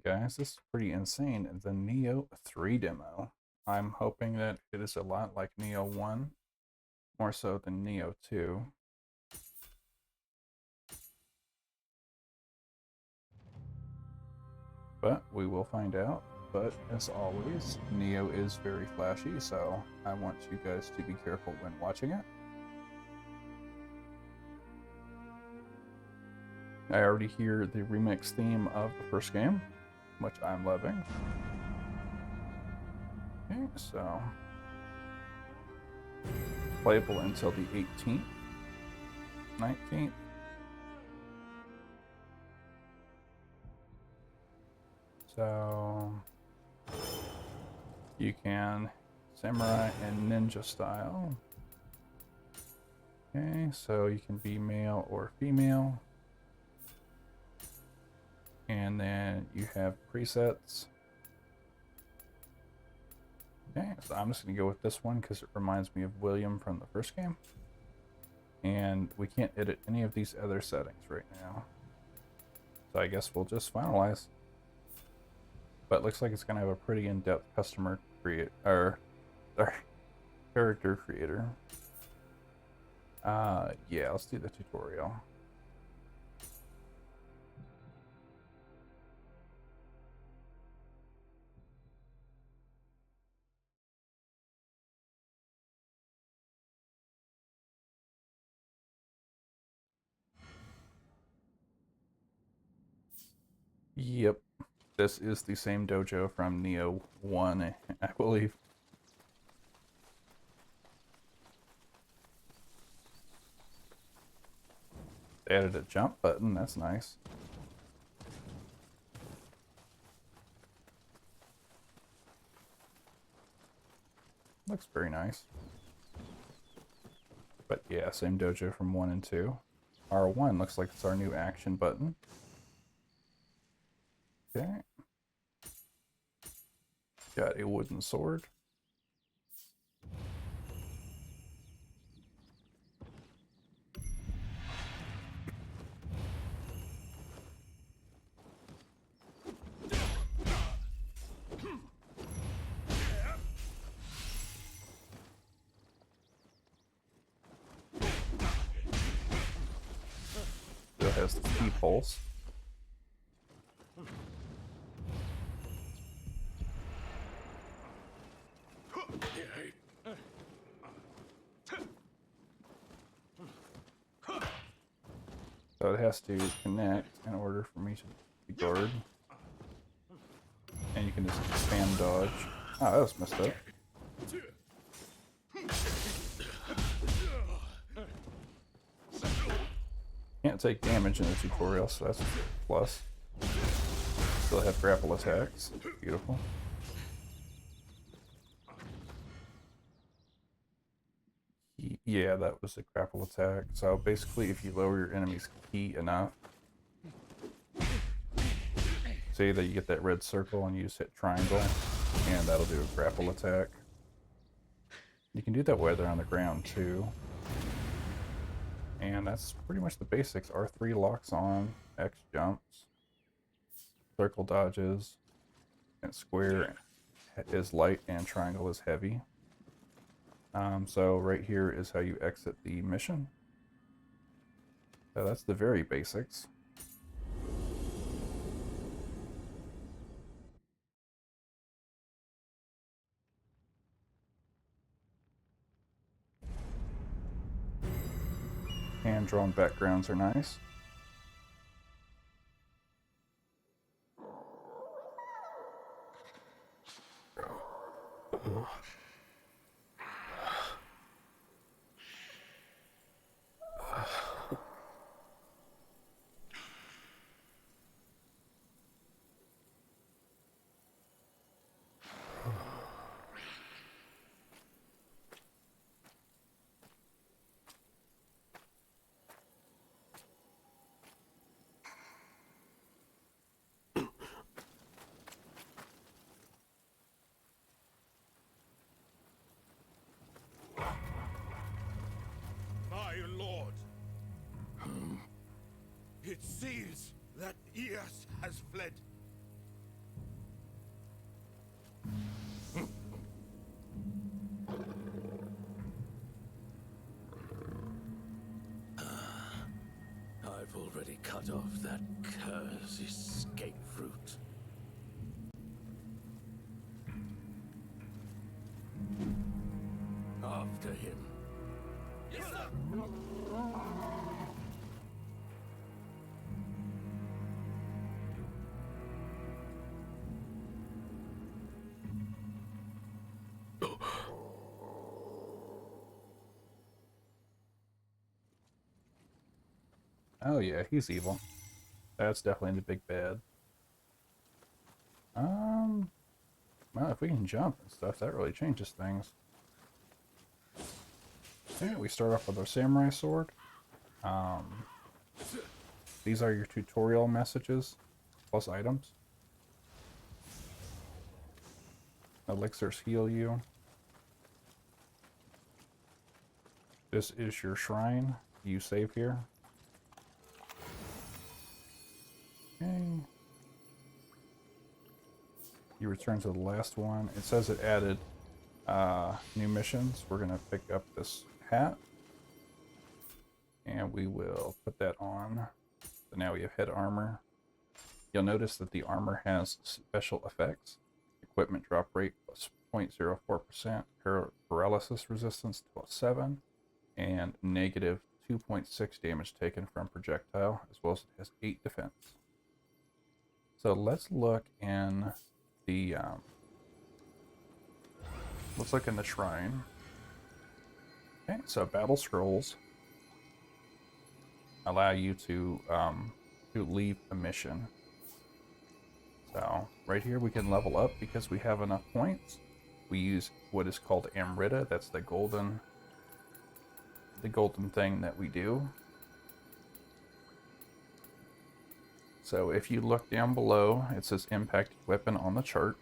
Hey guys, this is pretty insane. The Nioh 3 demo. I'm hoping that it is a lot like Nioh 1, more so than Nioh 2. But we will find out. But as always, Nioh is very flashy, so I want you guys to be careful when watching it. I already hear the remix theme of the first game, which I'm loving. Okay, so playable until the 18th, 19th. So you can samurai and ninja style. Okay, so you can be male or female. And then you have presets. Okay, so I'm just going to go with this one because it reminds me of William from the first game. And we can't edit any of these other settings right now. So I guess we'll just finalize. But it looks like it's going to have a pretty in-depth customer create or character creator. Yeah, let's do the tutorial. Yep, this is the same dojo from Nioh 1, I believe. They added a jump button, that's nice. Looks very nice. But yeah, same dojo from 1 and 2. R1 looks like it's our new action button. Okay. Got a wooden sword. Still has the key pulse. So it has to connect in order for me to be guard. And you can just spam dodge. Oh, that was messed up. Can't take damage in the tutorial, so that's a plus. Still have grapple attacks. Beautiful. Yeah, that was a grapple attack. So basically, if you lower your enemy's ki enough, say that you get that red circle and you just hit triangle, and that'll do a grapple attack. You can do that while they're on the ground too. And that's pretty much the basics. R3 locks on, X jumps, circle dodges, and square is light and triangle is heavy. So right here is how you exit the mission. So that's the very basics. Hand-drawn backgrounds are nice. My lord, it seems that Eos has fled. I've already cut off that cursed escape route. After him. Yes, sir. Oh yeah, he's evil. That's definitely the big bad. Well, if we can jump and stuff, that really changes things. Okay, we start off with our samurai sword. These are your tutorial messages, plus items. Elixirs heal you. This is your shrine. You save here. Okay. You return to the last one. It says it added new missions. We're going to pick up this hat. And we will put that on. So now we have head armor. You'll notice that the armor has special effects. Equipment drop rate plus 0.04%, paralysis resistance plus 7, and negative 2.6 damage taken from projectile, as well as it has 8 defense. So let's look in the shrine. Okay, so battle scrolls allow you to leave a mission. So right here we can level up because we have enough points. We use what is called Amrita. That's the golden thing that we do. So if you look down below, it says impact weapon on the chart.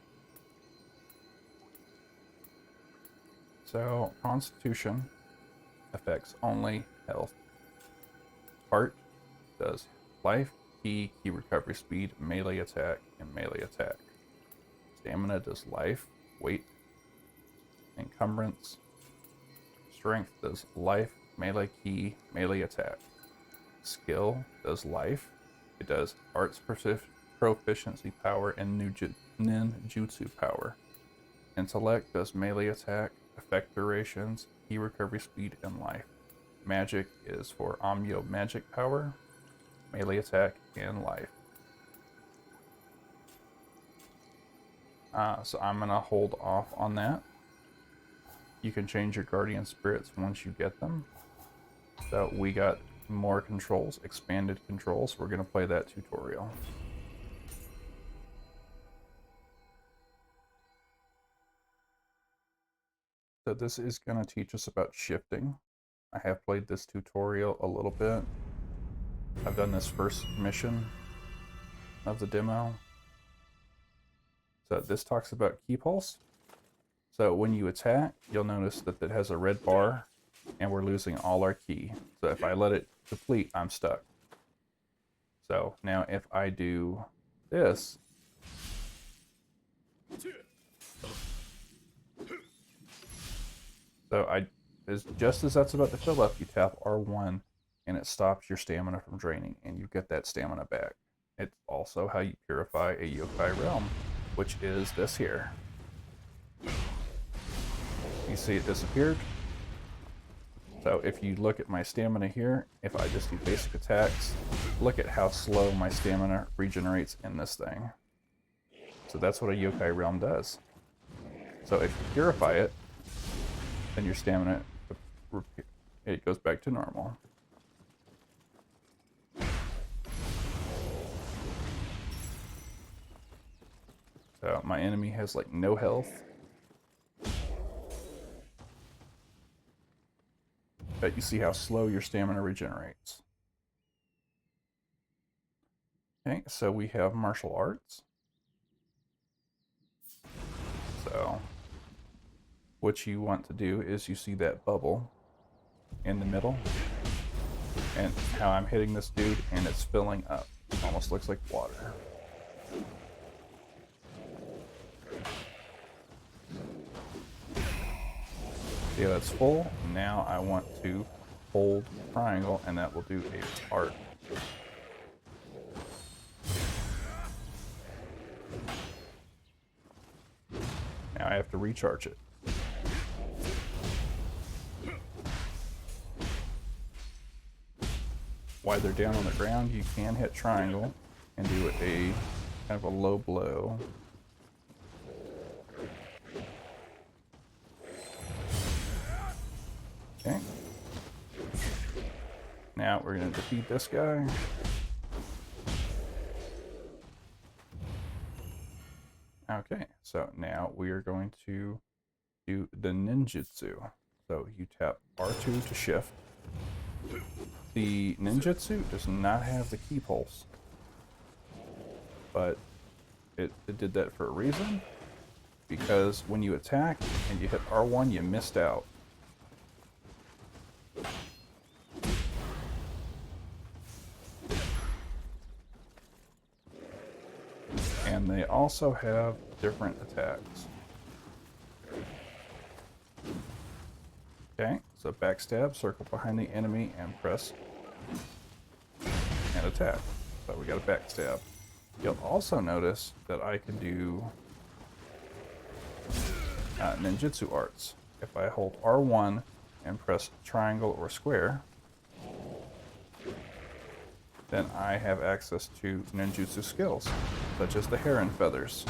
So Constitution affects only health. Heart does life, key recovery speed, melee attack, and melee attack. Stamina does life, weight, encumbrance. Strength does life, melee key, melee attack. Skill does life. It does arts proficiency power and ninjutsu power. Intellect does melee attack, effect durations, key recovery speed, and life. Magic is for Amyo magic power, melee attack, and life. So I'm going to hold off on that. You can change your guardian spirits once you get them. So we got more controls, expanded controls. We're going to play that tutorial. So this is going to teach us about shifting. I have played this tutorial a little bit. I've done this first mission of the demo. So this talks about key pulse. So when you attack, you'll notice that it has a red bar and we're losing all our ki. So if I let it deplete, I'm stuck. So now if I do this, just as that's about to fill up, you tap R1 and it stops your stamina from draining and you get that stamina back. It's also how you purify a yokai realm, which is this here. You see it disappeared. So if you look at my stamina here, if I just do basic attacks, look at how slow my stamina regenerates in this thing. So that's what a yokai realm does. So if you purify it, then your stamina, it goes back to normal. So my enemy has like no health. But you see how slow your stamina regenerates. Okay, so we have martial arts. So what you want to do is you see that bubble in the middle and how I'm hitting this dude and it's filling up. It almost looks like water. See how that's full? Now I want to hold triangle, and that will do a art. Now I have to recharge it. While they're down on the ground, you can hit triangle and do a kind of a low blow. Okay. Now we're going to defeat this guy. Okay, so now we are going to do the ninjutsu. So you tap R2 to shift. The ninjutsu does not have the key pulse, but it did that for a reason, because when you attack and you hit R1, you missed out. And they also have different attacks. Okay, so backstab, circle behind the enemy and press and attack. So we got a backstab. You'll also notice that I can do ninjutsu arts. If I hold R1 and press triangle or square, then I have access to ninjutsu skills, such as the heron feathers.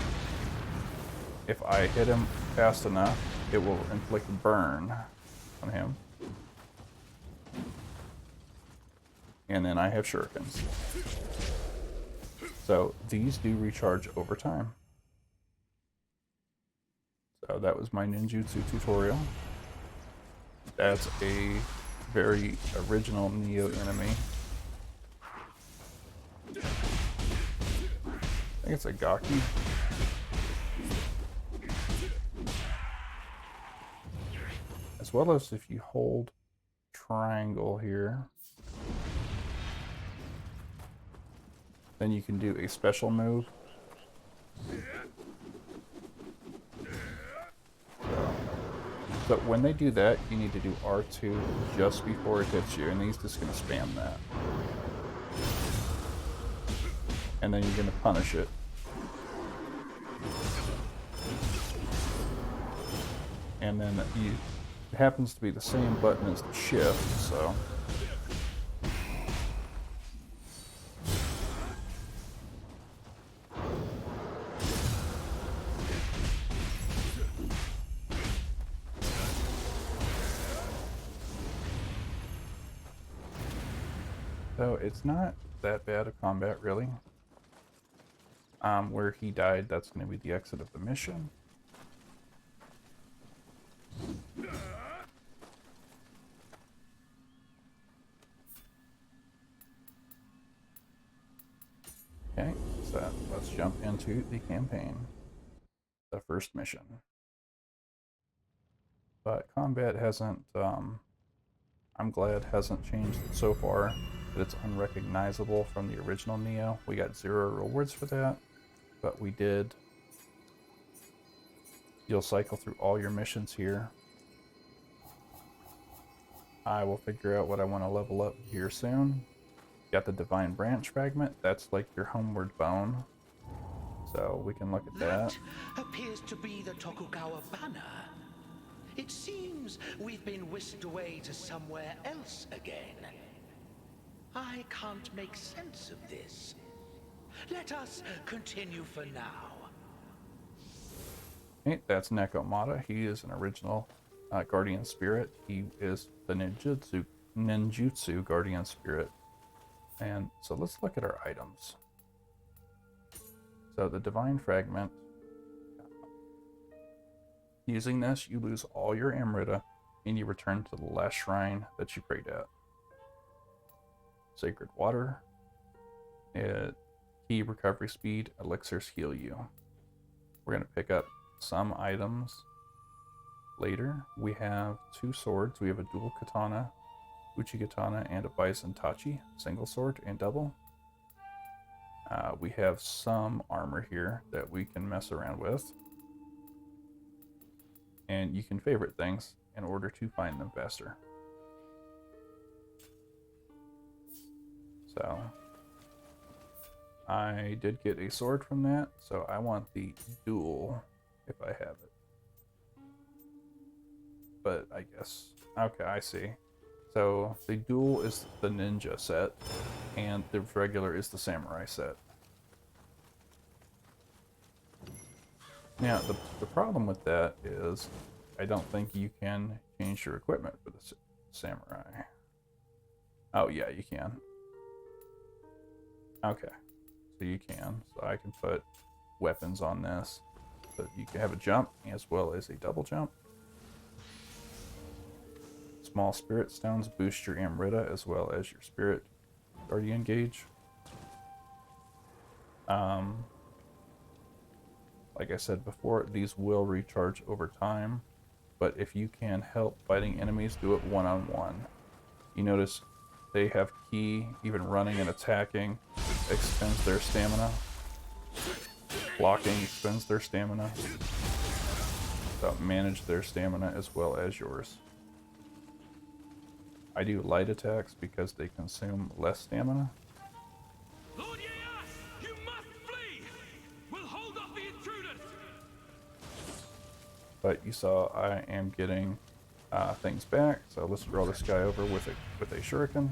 If I hit him fast enough, it will inflict burn on him. And then I have shurikens. So these do recharge over time. So that was my ninjutsu tutorial. That's a very original Nioh enemy. I think it's a Gaki. As well as if you hold triangle here, then you can do a special move. So when they do that, you need to do R2 just before it hits you, and he's just going to spam that. And then you're going to punish it. And then it happens to be the same button as the shift, so. So it's not that bad of combat, really. Where he died, that's going to be the exit of the mission. Okay, so let's jump into the campaign, the first mission. But combat hasn't, I'm glad hasn't changed so far, that it's unrecognizable from the original Nioh. We got 0 rewards for that, but we did. You'll cycle through all your missions here. I will figure out what I want to level up here soon. Got the Divine Branch Fragment. That's like your homeward bone. So we can look at that. That appears to be the Tokugawa banner. It seems we've been whisked away to somewhere else again. I can't make sense of this. Let us continue for now. Okay, that's Nekomata. He is an original Guardian Spirit. He is the ninjutsu Guardian Spirit. And so let's look at our items. So the Divine Fragment. Using this, you lose all your Amrita, and you return to the last shrine that you prayed at. Sacred Water. Key recovery speed. Elixirs heal you. We're going to pick up some items later. We have 2 swords. We have a dual katana, uchi katana, and a bison tachi, single sword and double. We have some armor here that we can mess around with. And you can favorite things, in order to find them faster. So I did get a sword from that, so I want the duel if I have it. But I guess, okay, I see. So the duel is the ninja set, and the regular is the samurai set. Now, the problem with that is I don't think you can change your equipment for the samurai. Oh, yeah, you can. Okay, so you can. So I can put weapons on this. So you can have a jump as well as a double jump. Small spirit stones boost your Amrita as well as your spirit guardian gauge. Like I said before, these will recharge over time, but if you can help fighting enemies, do it one-on-one. You notice they have ki, even running and attacking expends their stamina. Blocking expends their stamina. So manage their stamina as well as yours. I do light attacks because they consume less stamina. Lord Nioh, you must flee! We'll hold off the intruders! But you saw I am getting things back, so let's draw this guy over with a shuriken.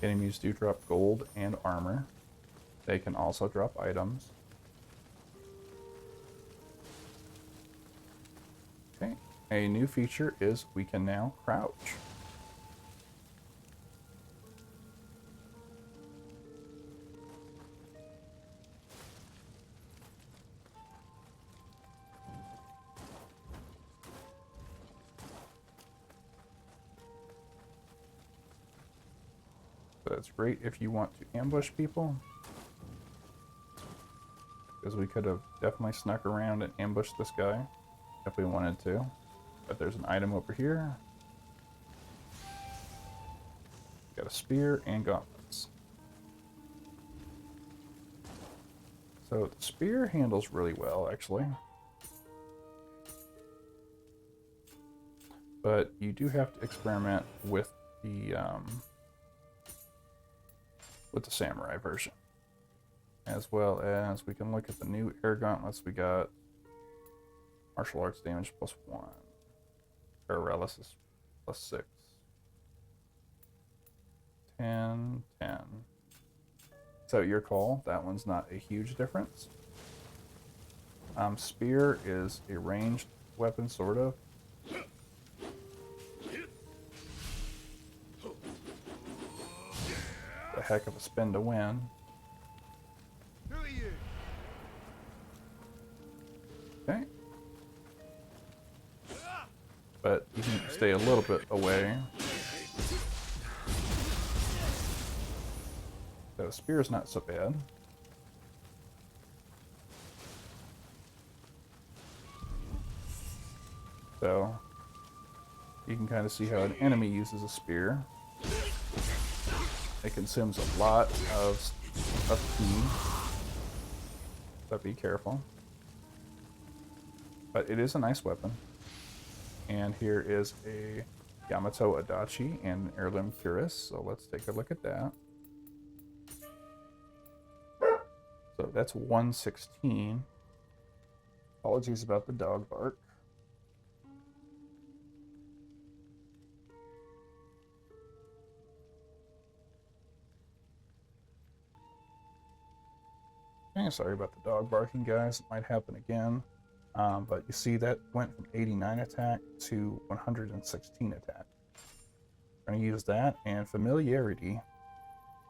Enemies do drop gold and armor. They can also drop items. Okay, a new feature is we can now crouch. So that's great if you want to ambush people, because we could have definitely snuck around and ambushed this guy if we wanted to. But there's an item over here. Got a spear and gauntlets. So the spear handles really well, actually. But you do have to experiment with the samurai version, as well as we can look at the new air gauntlets. We got martial arts damage +1, paralysis +6, 10, 10. So your call. That one's not a huge difference. Spear is a ranged weapon, sort of. A heck of a spin to win. Who are you? Okay. But you can stay a little bit away. So spear's not so bad. So you can kind of see how an enemy uses a spear. It consumes a lot of ki, so be careful. But it is a nice weapon. And here is a Yamato Adachi and an heirloom cuirass, so let's take a look at that. So that's 116. Apologies about the dog bark. Okay, sorry about the dog barking, guys. It might happen again. But you see that went from 89 attack to 116 attack. We're going to use that and familiarity,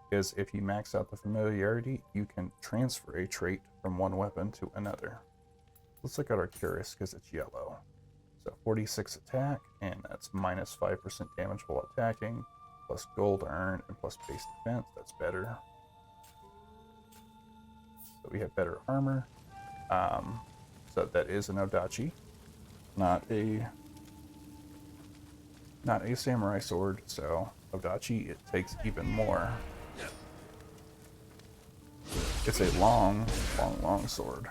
because if you max out the familiarity, you can transfer a trait from one weapon to another. Let's look at our cuirass because it's yellow. So 46 attack, and that's minus 5% damage while attacking, plus gold earned, and plus base defense. That's better. So we have better armor. So that is an Odachi, not a not a samurai sword, so Odachi, it takes even more. It's a long, long, long sword.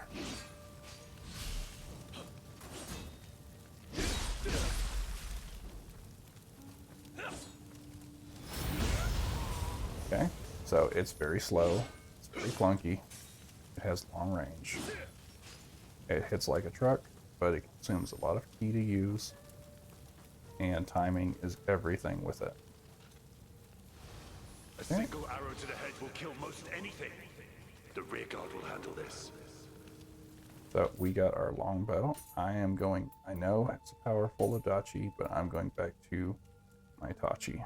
Okay, so it's very slow, it's very clunky, it has long range. It hits like a truck, but it consumes a lot of ki to use, and timing is everything with it. A single arrow to the head will kill most anything. The rear guard will handle this. So we got our longbow. I know it's a powerful Odachi, but I'm going back to my Tachi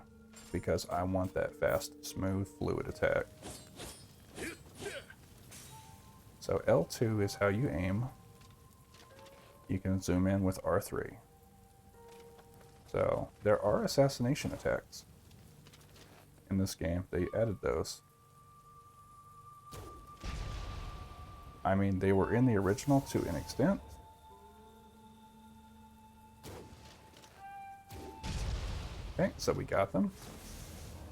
because I want that fast, smooth, fluid attack. So L2 is how you aim. You can zoom in with R3. So there are assassination attacks in this game. They added those. I mean, they were in the original to an extent. Okay, so we got them.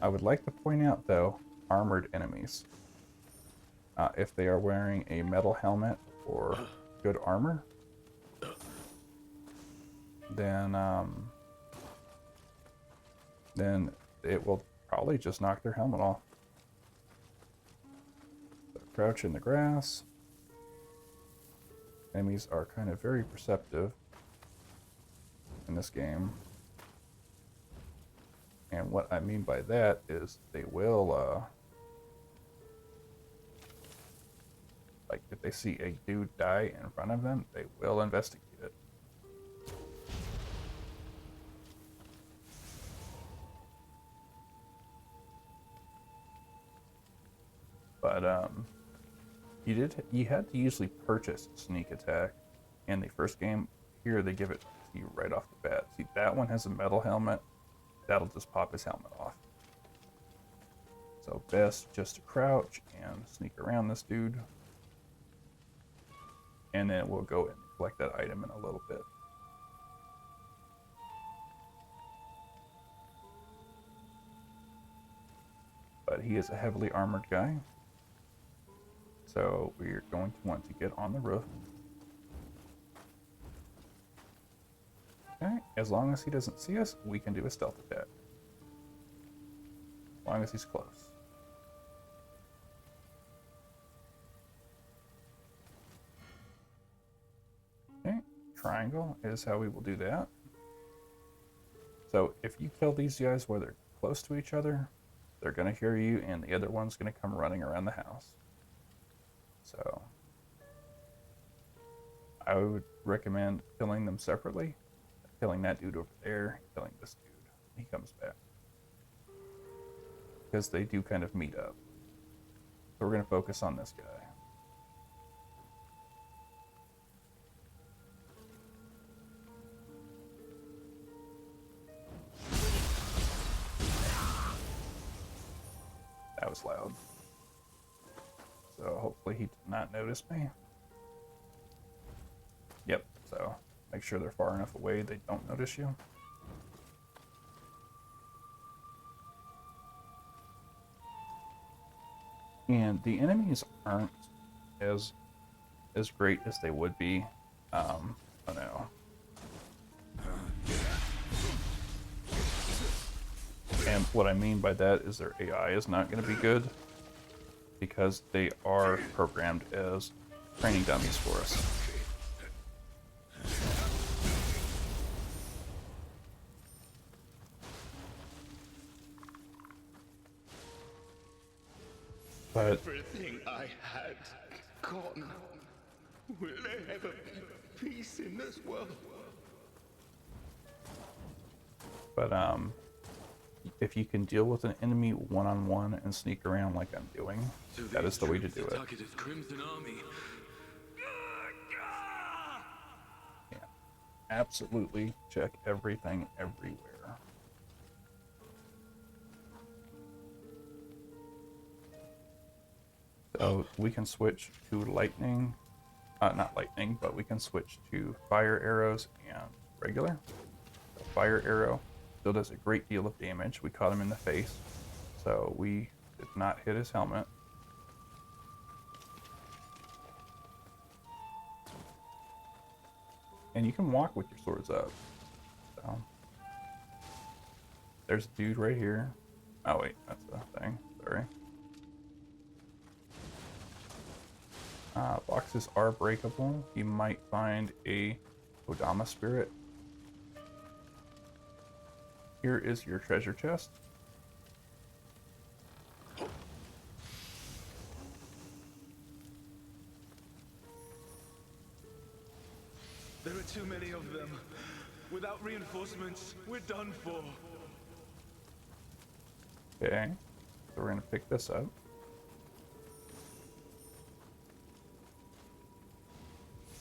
I would like to point out, though, armored enemies. If they are wearing a metal helmet or good armor, then it will probably just knock their helmet off. So crouch in the grass. Enemies are kind of very perceptive in this game. And what I mean by that is they will, like if they see a dude die in front of them, they will investigate it. But, you had to usually purchase sneak attack in the first game. Here they give it to you right off the bat. See, that one has a metal helmet. That'll just pop his helmet off. So best just to crouch and sneak around this dude. And then we'll go and collect that item in a little bit. But he is a heavily armored guy. So we're going to want to get on the roof. Okay, as long as he doesn't see us, we can do a stealth attack. As long as he's close. Okay, triangle is how we will do that. So if you kill these guys where they're close to each other, they're going to hear you and the other one's going to come running around the house. So I would recommend killing them separately. Killing that dude over there, killing this dude. He comes back. Because they do kind of meet up. So we're going to focus on this guy. That was loud. So hopefully he did not notice me. Yep, so make sure they're far enough away they don't notice you. And the enemies aren't as great as they would be. I know. And what I mean by that is their AI is not going to be good because they are programmed as training dummies for us. But Everything I had gone. Will there ever be peace in this world? if you can deal with an enemy one-on-one and sneak around like I'm doing, that is the way to do it. Yeah, absolutely check everything everywhere. So we can switch to lightning, not lightning, but we can switch to fire arrows and regular. So fire arrow Still does a great deal of damage. We caught him in the face, so we did not hit his helmet. And you can walk with your swords up. So there's a dude right here. Oh wait, that's the thing. Sorry. Boxes are breakable. You might find a Kodama spirit. Here is your treasure chest. There are too many of them. Without reinforcements, we're done for. Okay, so we're gonna pick this up.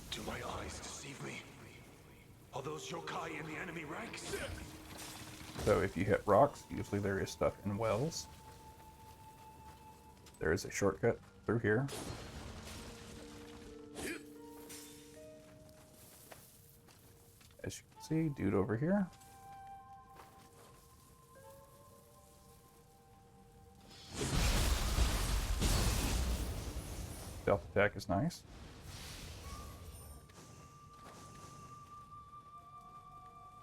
Do my eyes deceive me? Are those yokai in the enemy ranks? So if you hit rocks, usually there is stuff in wells. There is a shortcut through here. As you can see, dude over here. Stealth attack is nice.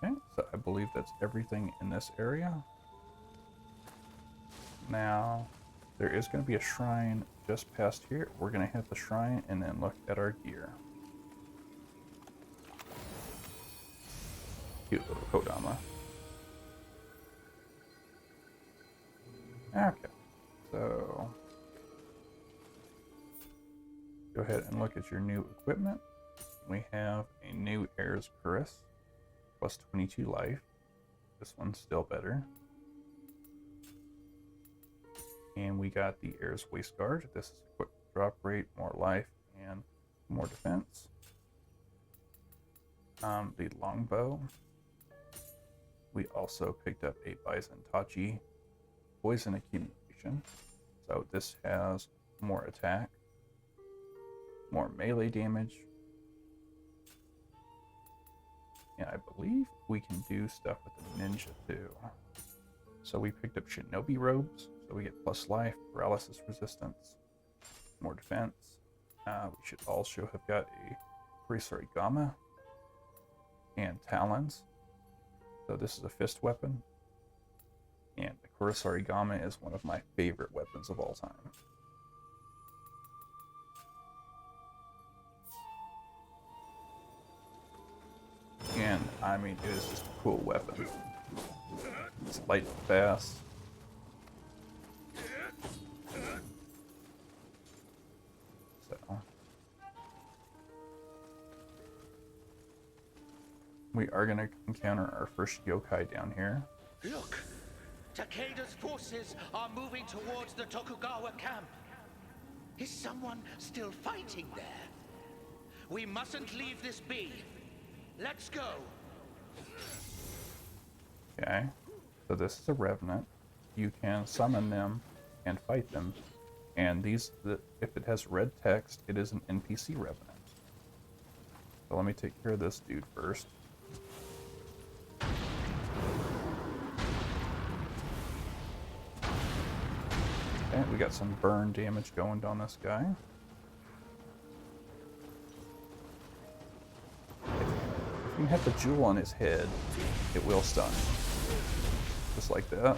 Okay, so I believe that's everything in this area. Now, there is going to be a shrine just past here. We're going to hit the shrine and then look at our gear. Cute little Kodama. Okay, so go ahead and look at your new equipment. We have a new Air's Cuirass, plus 22 life. This one's still better. And we got the Air's Waistguard. This is a quick drop rate, more life, and more defense. The longbow. We also picked up a Bison Tachi poison accumulation. So this has more attack, more melee damage, and I believe we can do stuff with the ninja too. So we picked up shinobi robes, so we get plus life, paralysis resistance, more defense. We should also have got a Kurisari Gama and talons. So this is a fist weapon, and the Kurisari Gama is one of my favorite weapons of all time. And I mean, it is just a cool weapon. It's light and fast. So we are going to encounter our first yokai down here. Look! Takeda's forces are moving towards the Tokugawa camp. Is someone still fighting there? We mustn't leave this be. Let's go! Okay, so this is a revenant. You can summon them and fight them. And these, if it has red text, it is an NPC revenant. So let me take care of this dude first. Okay, we got some burn damage going on this guy. If you hit the jewel on his head, it will stun. Just like that.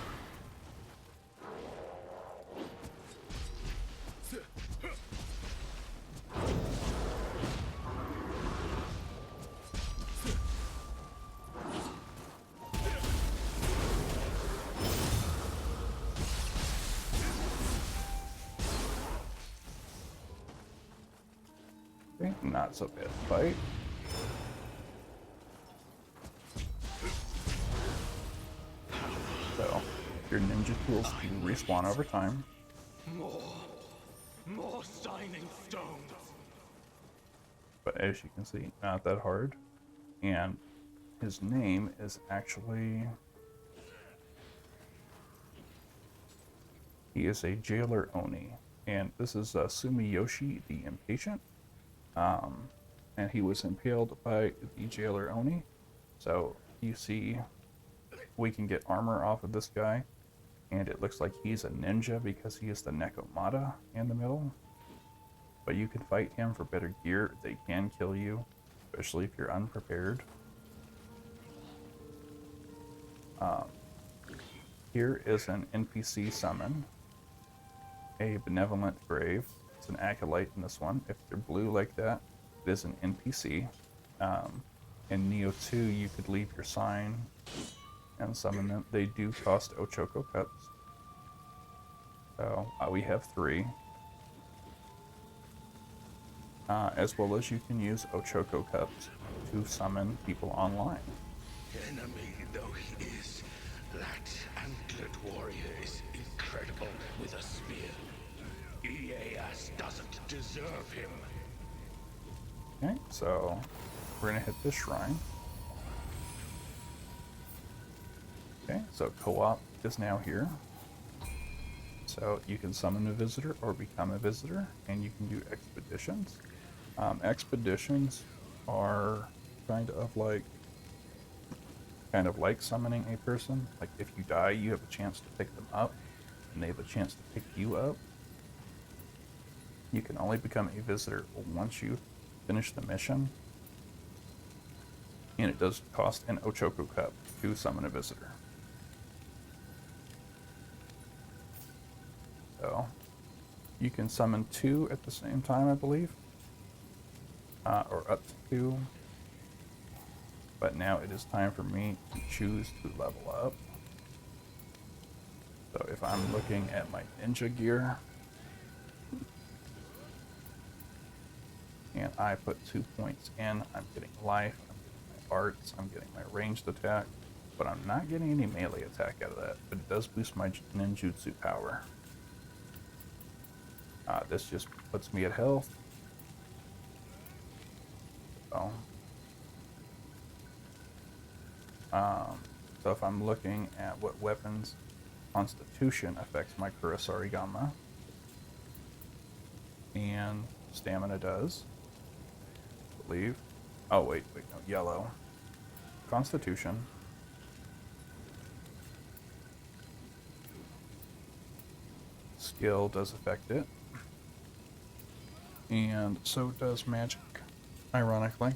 Okay, not so bad fight. So, your ninja tools do respawn over time. More shining stones. But as you can see, not that hard. And his name is actually... He is a jailer Oni. And this is Sumiyoshi the Impatient. And he was impaled by the jailer Oni. So you see we can get armor off of this guy, and it looks like he's a ninja because he is the Nekomata in the middle. But you can fight him for better gear. They can kill you, especially if you're unprepared. Here is an NPC summon, a Benevolent Grave. It's an Acolyte in this one. If they're blue like that, it is an NPC. In Nioh 2, you could leave your sign and summon them. They do cost Ochoko cups. So we have 3. As well as you can use Ochoko cups to summon people online. Enemy though he is, that antlered warrior is incredible with a spear. Ieyasu doesn't deserve him. Okay, so we're gonna hit this shrine. Okay, so co-op is now here. So you can summon a visitor or become a visitor, and you can do expeditions. Expeditions are kind of like summoning a person. Like if you die, you have a chance to pick them up, and they have a chance to pick you up. You can only become a visitor once you finish the mission, and it does cost an Ochoko cup to summon a visitor. So you can summon 2 at the same time, I believe, or up to 2. But now it is time for me to choose to level up. So if I'm looking at my ninja gear, and I put 2 points in, I'm getting life, I'm getting my arts, I'm getting my ranged attack, but I'm not getting any melee attack out of that, but it does boost my ninjutsu power. This just puts me at health. So if I'm looking at what weapons, Constitution affects my Kurosari Gamma, and stamina does, I believe. Oh wait, no, yellow. Constitution. Skill does affect it. And so does magic, ironically.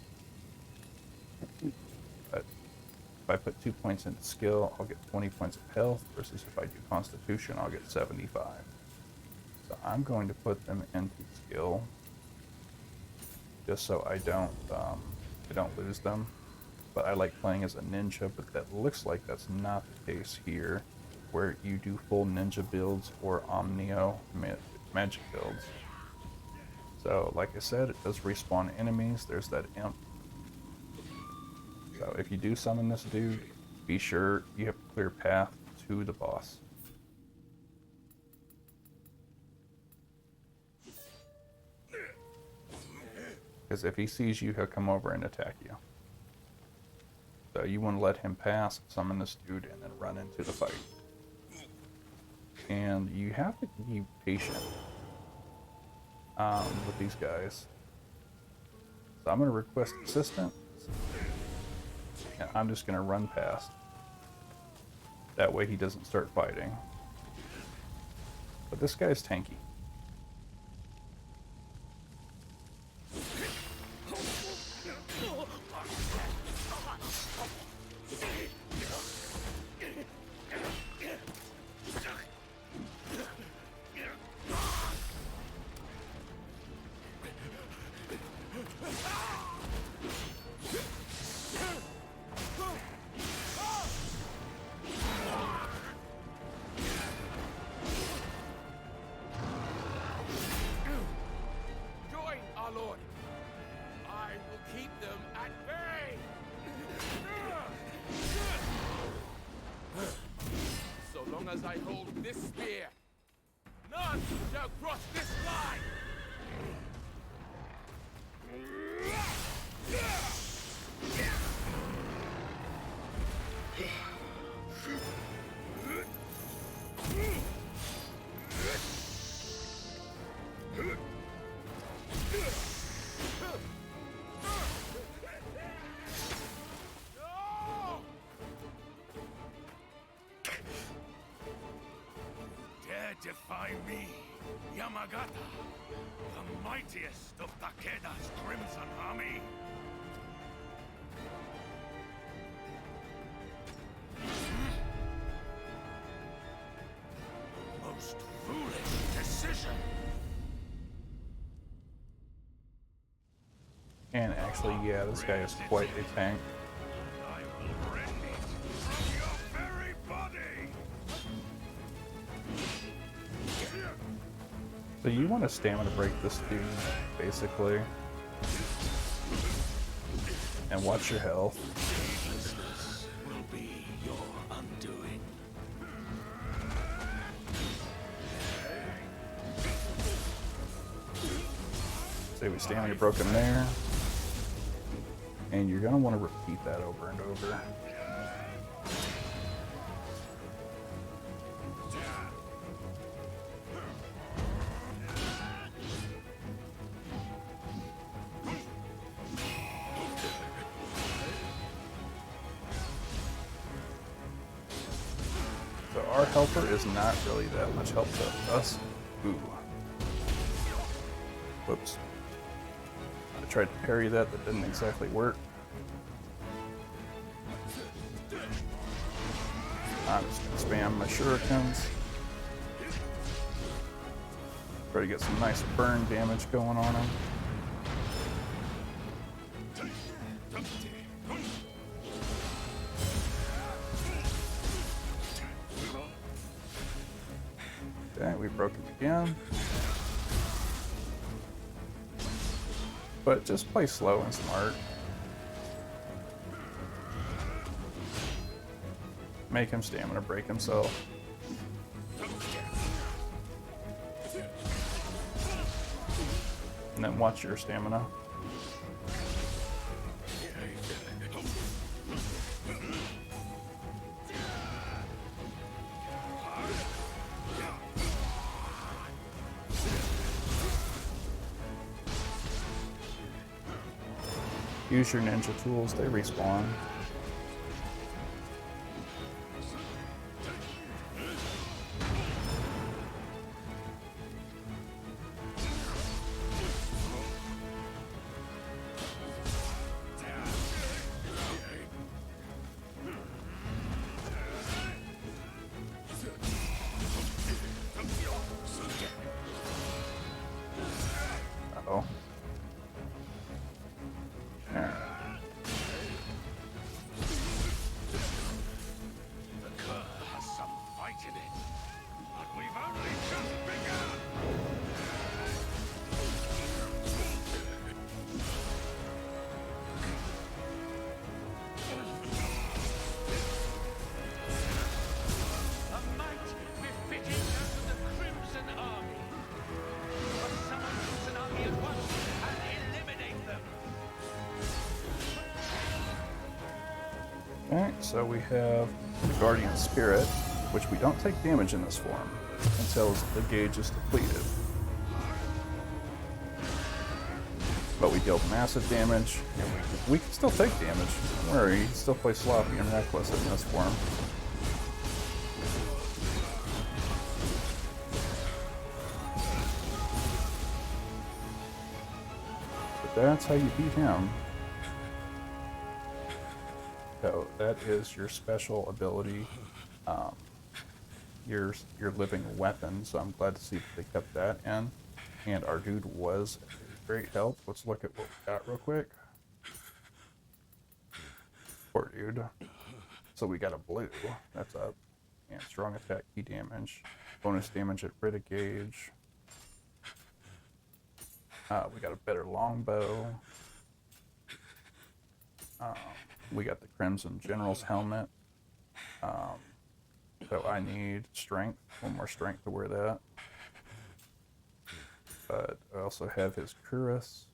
But if I put 2 points into skill, I'll get 20 points of health, versus if I do Constitution, I'll get 75. So I'm going to put them into skill, just so I don't lose them. But I like playing as a ninja, but that looks like that's not the case here, where you do full ninja builds or Nioh magic builds. So, like I said, it does respawn enemies. There's that imp. So if you do summon this dude, be sure you have a clear path to the boss. Because if he sees you, he'll come over and attack you. So you want to let him pass, summon this dude, and then run into the fight. And you have to be patient with these guys. So I'm going to request assistance, and I'm just going to run past. That way he doesn't start fighting. But this guy's tanky. As I hold this spear, none shall cross this line! defy me, Yamagata, the mightiest of Takeda's Crimson Army? Most foolish decision. And actually, yeah, this guy is quite a tank. I will rend it from your very body. So you want to stamina break this dude, basically. And watch your health. Needlessness will be your undoing. Say we stamina broke him there. And you're going to want to repeat that over and over. So our helper is not really that much help to us. Ooh. Whoops. I tried to parry that, that didn't exactly work. I'm just gonna spam my shurikens. Try to get some nice burn damage going on him. Okay, we broke him again. But just play slow and smart. Make him stamina break himself. And then watch your stamina. Use your ninja tools, they respawn. Uh-oh. Alright. The cur has some fight in it, but we've only just begun. A might befitting unto the Crimson Army. But summon Crimson Army at once and eliminate them. Alright, so we have the Guardian Spirit, which we don't take damage in this form until the gauge is depleted. But we deal massive damage, and we can still take damage. Don't worry, you can still play sloppy and reckless in this form. But that's how you beat him. So that is your special ability, your living weapon. So I'm glad to see that they kept that in. And our dude was a great help. Let's look at what we got real quick. Poor dude. So we got a blue. That's up. And strong attack, key damage, bonus damage at rid of gauge. We got a better longbow. We got the Crimson General's helmet. So I need strength, one more strength to wear that. But I also have his cuirass.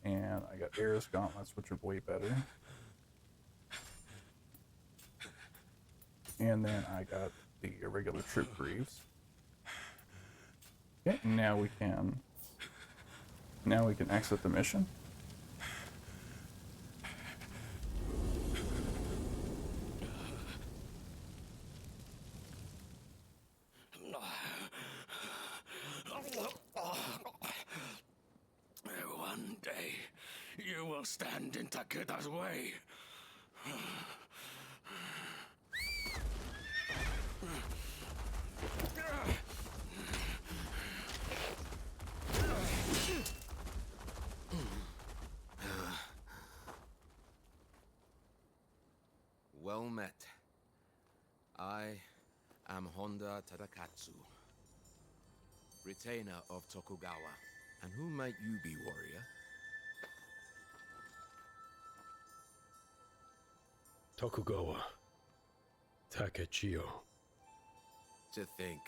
And I got Ares gauntlets, which are way better. And then I got the irregular troop greaves. Okay, now we can exit the mission. stand in Takeda's way. Well met. I am Honda Tadakatsu, retainer of Tokugawa. And who might you be, warrior? Tokugawa Takechio. To think,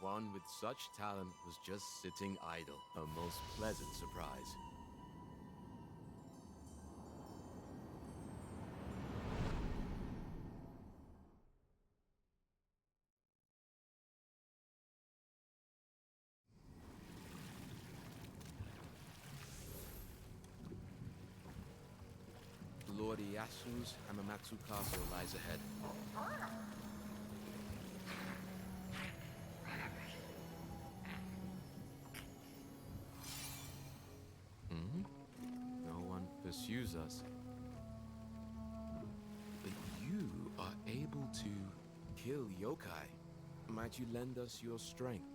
one with such talent was just sitting idle. A most pleasant surprise. Lord Iyasu's Hamamatsu Castle lies ahead. No one pursues us. But you are able to kill yokai. Might you lend us your strength?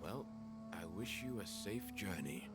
Well, I wish you a safe journey.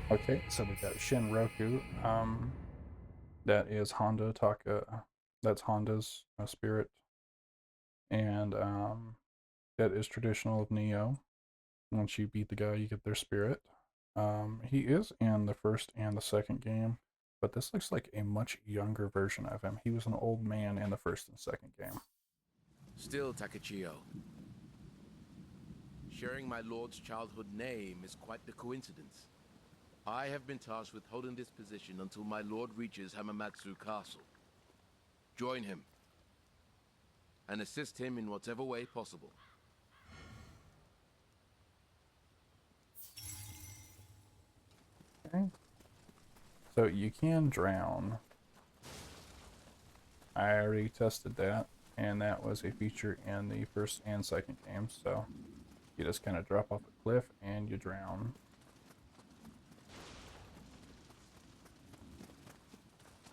Okay, so we got Shinroku. That is Honda Taka. That's Honda's spirit, and that is traditional of Nioh. Once you beat the guy, you get their spirit. He is in the first and the second game, but this looks like a much younger version of him. He was an old man in the first and second game. Still, Takechio. Sharing my lord's childhood name is quite the coincidence. I have been tasked with holding this position until my lord reaches Hamamatsu Castle. Join him, and assist him in whatever way possible. Okay. So you can drown. I already tested that, and that was a feature in the first and second games. So you just kind of drop off a cliff and you drown.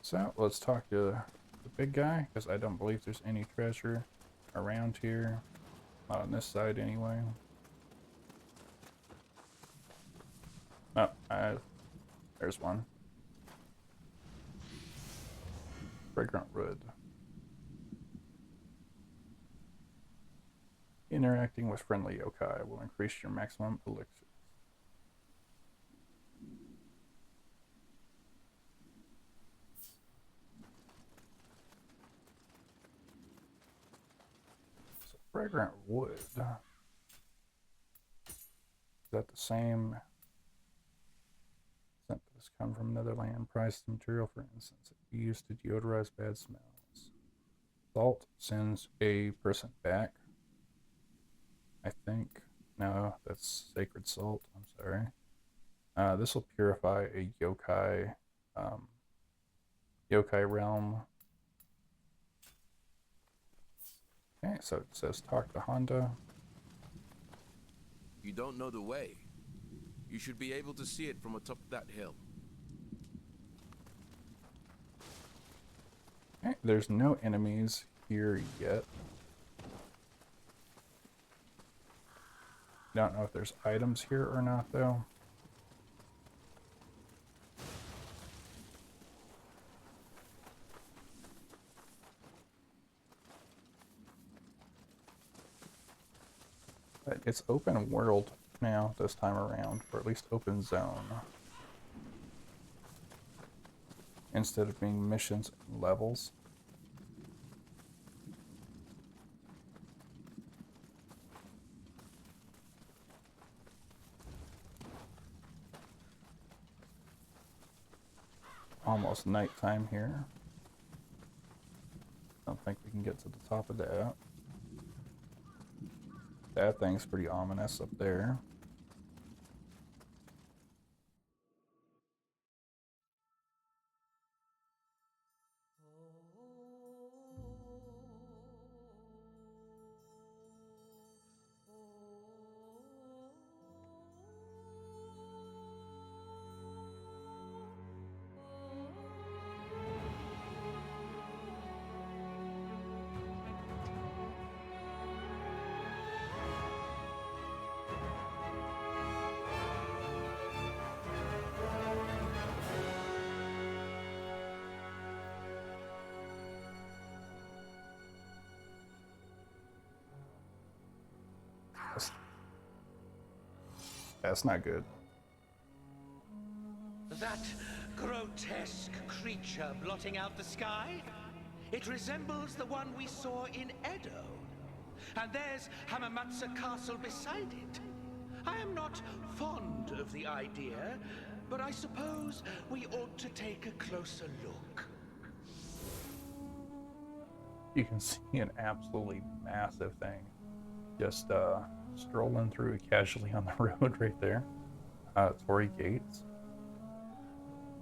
So let's talk to the big guy, because I don't believe there's any treasure around here. Not on this side anyway. Oh, there's one. Fragrant wood. Interacting with friendly yokai will increase your maximum elixir. So fragrant wood. Is that the same? Scent that has come from Netherland. Priced material for incense. Used to deodorize bad smells. Salt sends a person back. I think. No, that's sacred salt. I'm sorry. This will purify a yokai, yokai realm. Okay, so it says talk to Honda. You don't know the way. You should be able to see it from atop that hill. Okay, there's no enemies here yet. Don't know if there's items here or not, though. But it's open world now this time around, or at least open zone. instead of being missions and levels. Almost nighttime here. Don't think we can get to the top of that. That thing's pretty ominous up there. That's not good. That grotesque creature blotting out the sky? It resembles the one we saw in Edo. And there's Hamamatsu Castle beside it. I am not fond of the idea, but I suppose we ought to take a closer look. You can see an absolutely massive thing just strolling through casually on the road right there. Torii Gates.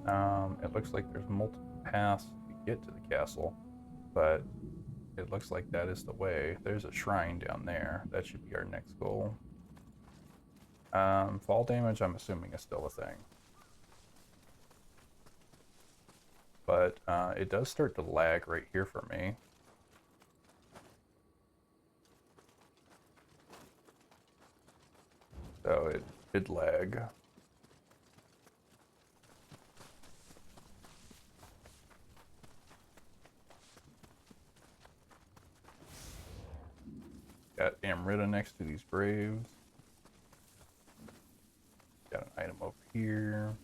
It looks like there's multiple paths to get to the castle, but it looks like that is the way. There's a shrine down there. That should be our next goal. Fall damage, I'm assuming, is still a thing. But it does start to lag right here for me. So it did lag. Got Amrita next to these graves. Got an item over here.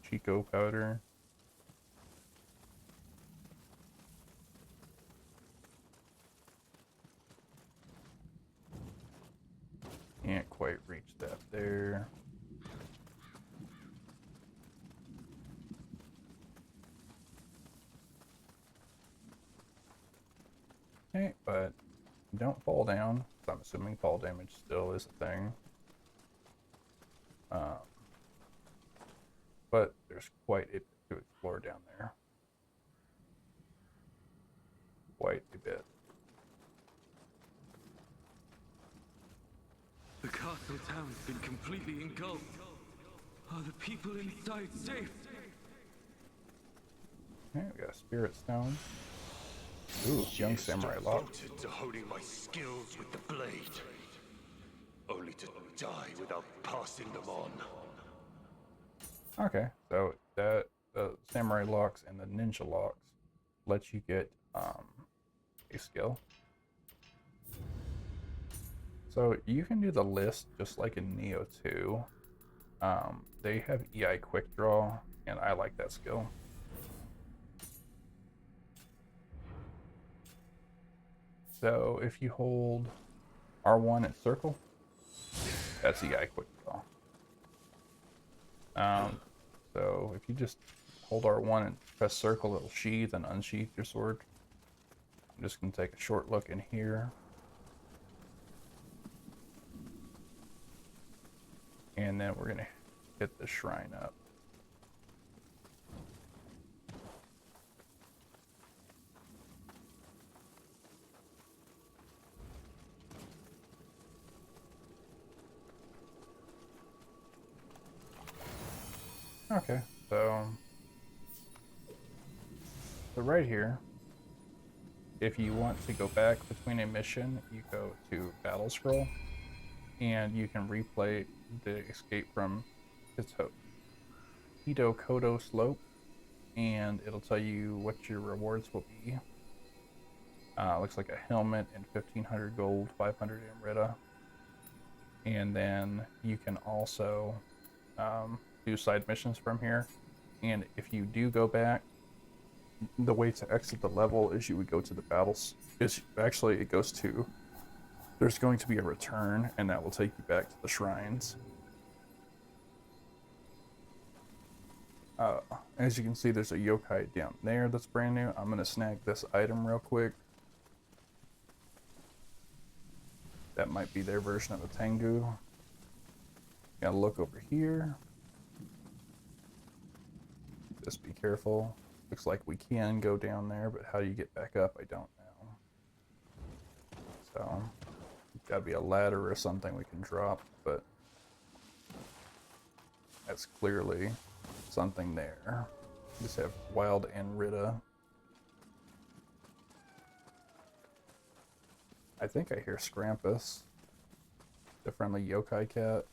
Chico powder. Can't quite reach that there. Okay, but don't fall down. I'm assuming fall damage still is a thing. But there's quite a bit to explore down there. Quite a bit. The castle town's been completely engulfed. Are the people inside safe? Okay, we got a spirit stone. Ooh, young samurai lock. Devoted to honing my skills with the blade, only to die without passing them on. Okay, so that the samurai locks and the ninja locks let you get a skill. So you can do the list just like in Nioh 2. They have EI quick draw, and I like that skill. So if you hold R1 at circle, that's EI quick draw. So if you just hold R1 and press circle, it'll sheath and unsheath your sword. I'm just going to take a short look in here. And then we're going to hit the shrine up. Okay, so right here, if you want to go back between a mission, you go to Battle Scroll, and you can replay the escape from Hito Kodo Slope, and it'll tell you what your rewards will be. Looks like a helmet and 1500 gold, 500 Amrita. And then you can also do side missions from here. And if you do go back, the way to exit the level is you would go to the battles. Actually, it goes to, there's going to be a return, and that will take you back to the shrines. As you can see, there's a yokai down there that's brand new. I'm going to snag this item real quick. That might be their version of a Tengu. Gotta look over here. Just be careful. Looks like we can go down there, but how do you get back up? I don't know. So, gotta be a ladder or something we can drop, but that's clearly something there. Just have Wild and Rita. I think I hear Scrampus, the friendly yokai cat.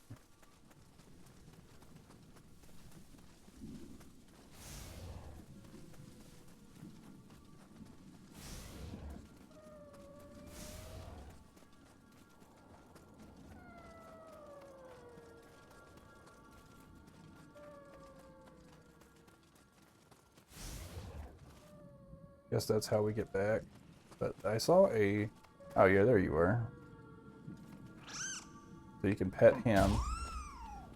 Guess that's how we get back. But I saw a... Oh yeah, there you are. So you can pet him.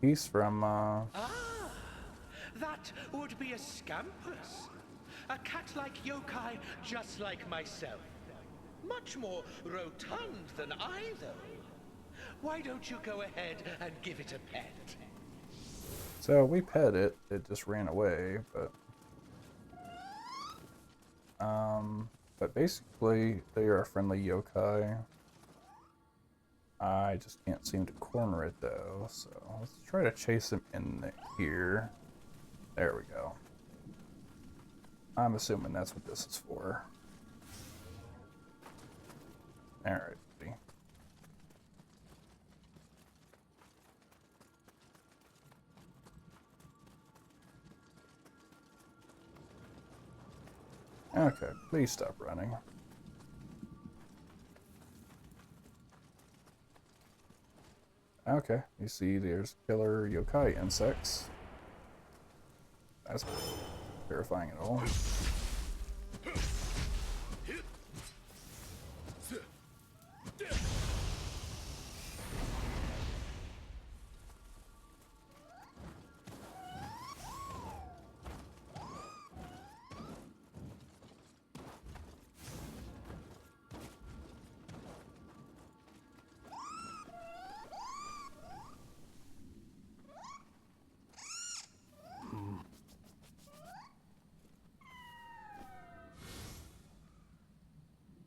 He's from, Ah, that would be a Scampus. A cat-like yokai just like myself. Much more rotund than I, though. Why don't you go ahead and give it a pet? So we pet it. It just ran away, but... But basically, they are a friendly yokai. I just can't seem to corner it though, so let's try to chase him in here. There we go. I'm assuming that's what this is for. Alright, buddy. Okay, please stop running. Okay, you see there's killer yokai insects. That's not terrifying at all.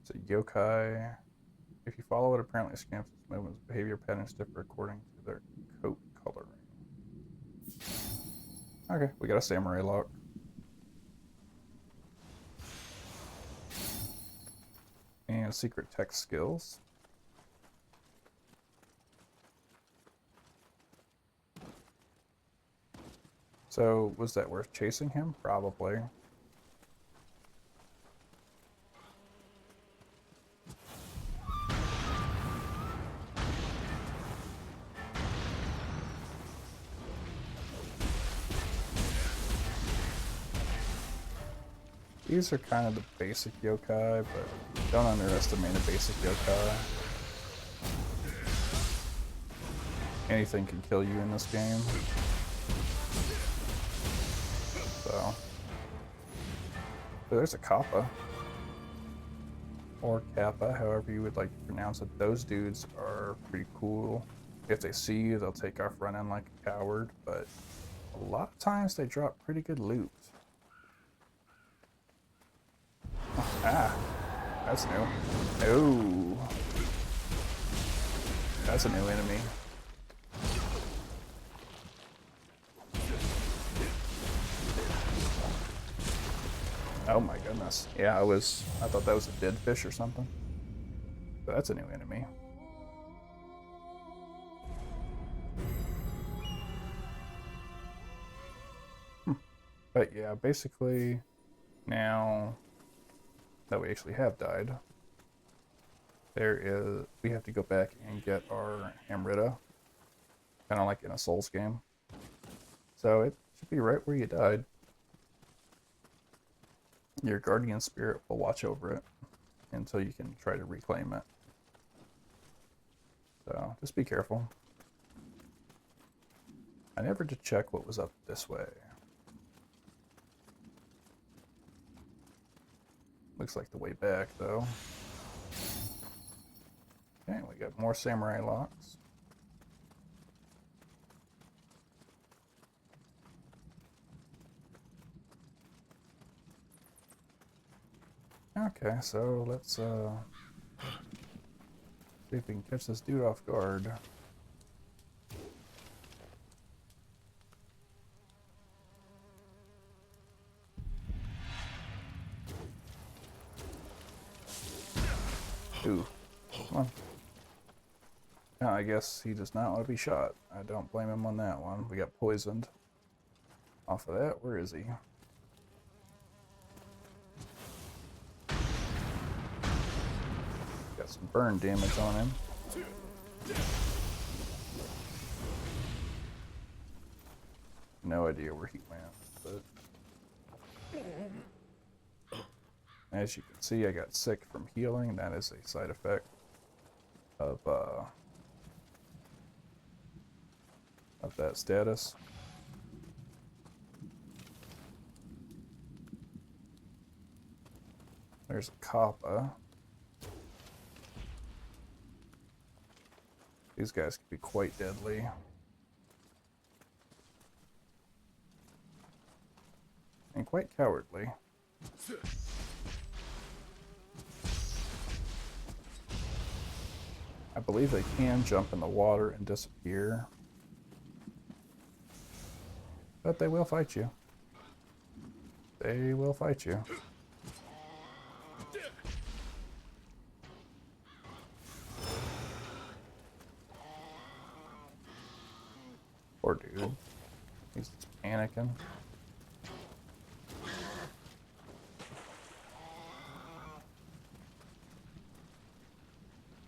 It's a yokai. If you follow it, apparently scamps its movements, behavior patterns differ according to their coat coloring. Okay, we got a samurai lock. And secret text skills. So, was that worth chasing him? Probably. These are kind of the basic yokai, but don't underestimate a basic yokai. Anything can kill you in this game. So there's a Kappa. Or Kappa, however you would like to pronounce it. Those dudes are pretty cool. If they see you, they'll take off running like a coward, but a lot of times they drop pretty good loot. Ah, that's new. Oh, that's a new enemy. Oh my goodness. Yeah, I thought that was a dead fish or something. But that's a new enemy. But yeah, basically, now that we actually have died, we have to go back and get our Amrita, kind of like in a Souls game. So it should be right where you died. Your guardian spirit will watch over it until you can try to reclaim it. So just be careful. I never did check what was up this way. Looks like the way back, though. Okay, we got more samurai locks. Okay, so let's see if we can catch this dude off guard. Ooh, come on. No, I guess he does not want to be shot. I don't blame him on that one. We got poisoned off of that. Where is he? Got some burn damage on him. No idea where he went, but as you can see, I got sick from healing. That is a side effect of that status. There's a Kappa. These guys can be quite deadly. And quite cowardly. I believe they can jump in the water and disappear. But they will fight you. They will fight you. Poor dude. He's just panicking.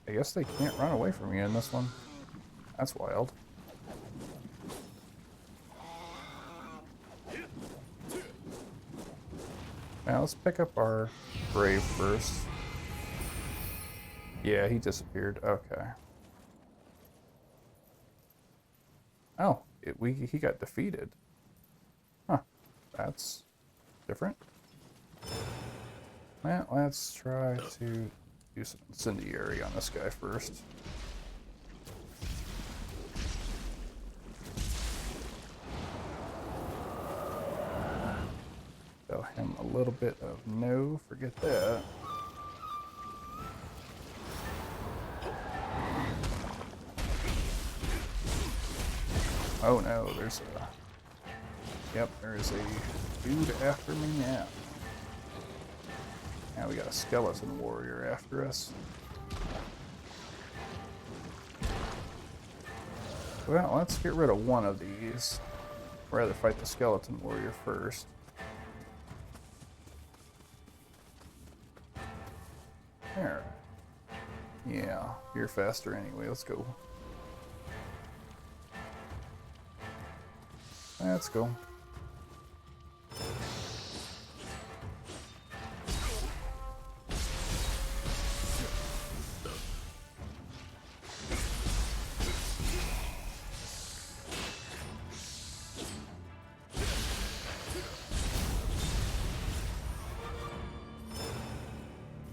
I guess they can't run away from you in this one. That's wild. Now let's pick up our grave first. Yeah, he disappeared. Okay. Oh, he got defeated. Huh. That's different. Well, let's try to do some incendiary on this guy first. Tell him a little bit of no, forget that. Oh no, there's a... Yep, there's a dude after me now. Now we got a skeleton warrior after us. Well, let's get rid of one of these. I'd rather fight the skeleton warrior first. There. Yeah, you're faster anyway. Let's go. Let's go.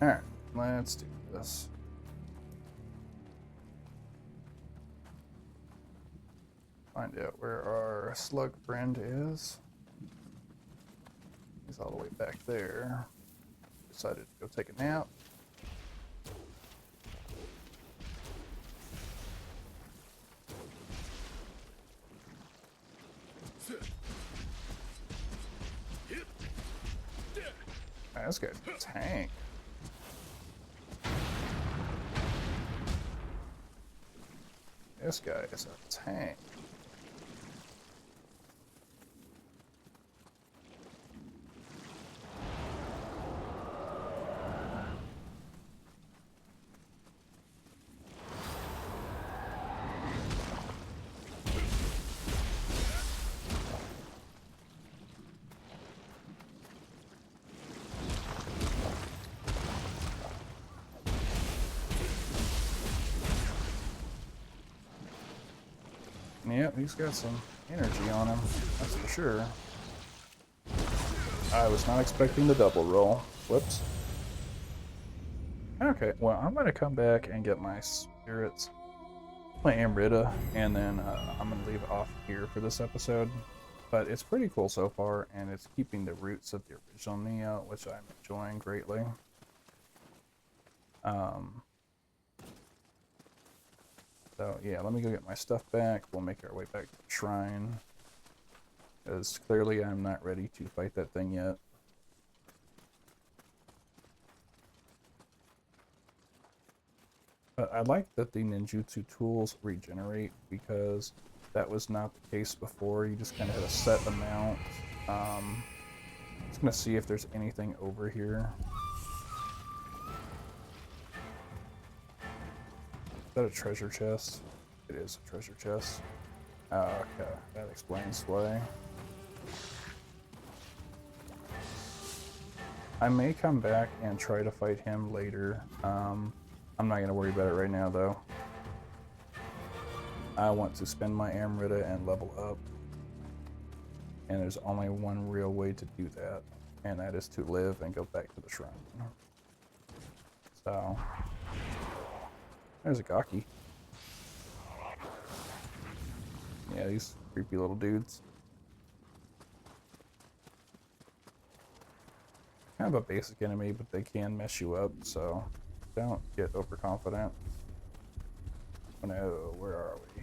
Alright, let's do this. Find out where our slug friend is. He's all the way back there. Decided to go take a nap. Man, this guy's a tank. This guy is a tank. Yeah, he's got some energy on him, that's for sure. I was not expecting the double roll. Whoops. Okay, well, I'm going to come back and get my spirits, my Amrita, and then I'm going to leave it off here for this episode. But it's pretty cool so far, and it's keeping the roots of the original Nioh, which I'm enjoying greatly. So yeah, let me go get my stuff back. We'll make our way back to the shrine, because clearly I'm not ready to fight that thing yet. But I like that the ninjutsu tools regenerate, because that was not the case before. You just kind of had a set amount. Just gonna see if there's anything over here. Is that a treasure chest? It is a treasure chest. Oh, okay, that explains why. I may come back and try to fight him later. I'm not gonna worry about it right now, though. I want to spend my Amrita and level up. And there's only one real way to do that, and that is to live and go back to the shrine. So, there's a Gaki. Yeah, these creepy little dudes. Kind of a basic enemy, but they can mess you up, so don't get overconfident. Oh no, where are we?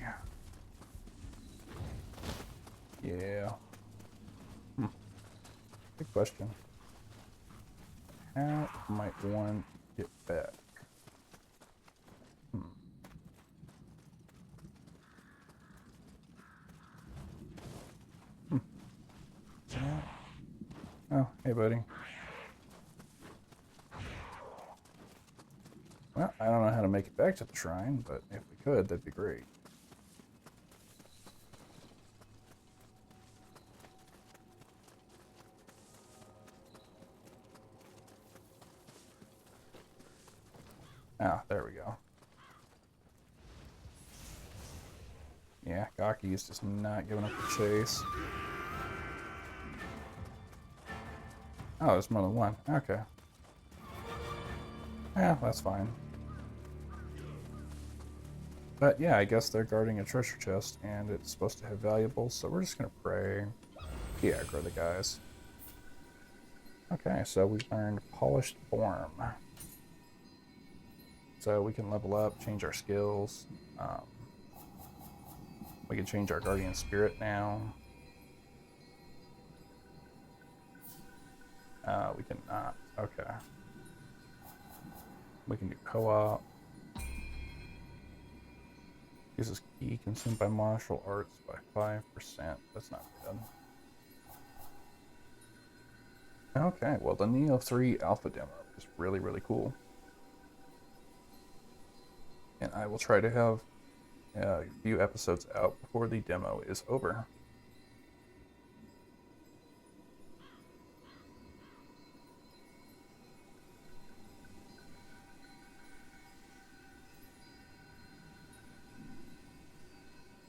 Yeah. Good question. How might one get back? Yeah. Oh, hey buddy. Well, I don't know how to make it back to the shrine, but if we could, that'd be great. Ah, there we go. Yeah, Gaki is just not giving up the chase. Oh, there's more than one. Okay. Yeah, that's fine. But yeah, I guess they're guarding a treasure chest, and it's supposed to have valuables, so we're just gonna pray. Yeah, aggro the guys. Okay, so we earned Polished Form. So we can level up, change our skills. We can change our Guardian Spirit now. We can not. Okay. We can do co-op. Uses key consumed by martial arts by 5%. That's not good. Okay, well the Nioh 3 alpha demo is really, really cool. And I will try to have a few episodes out before the demo is over.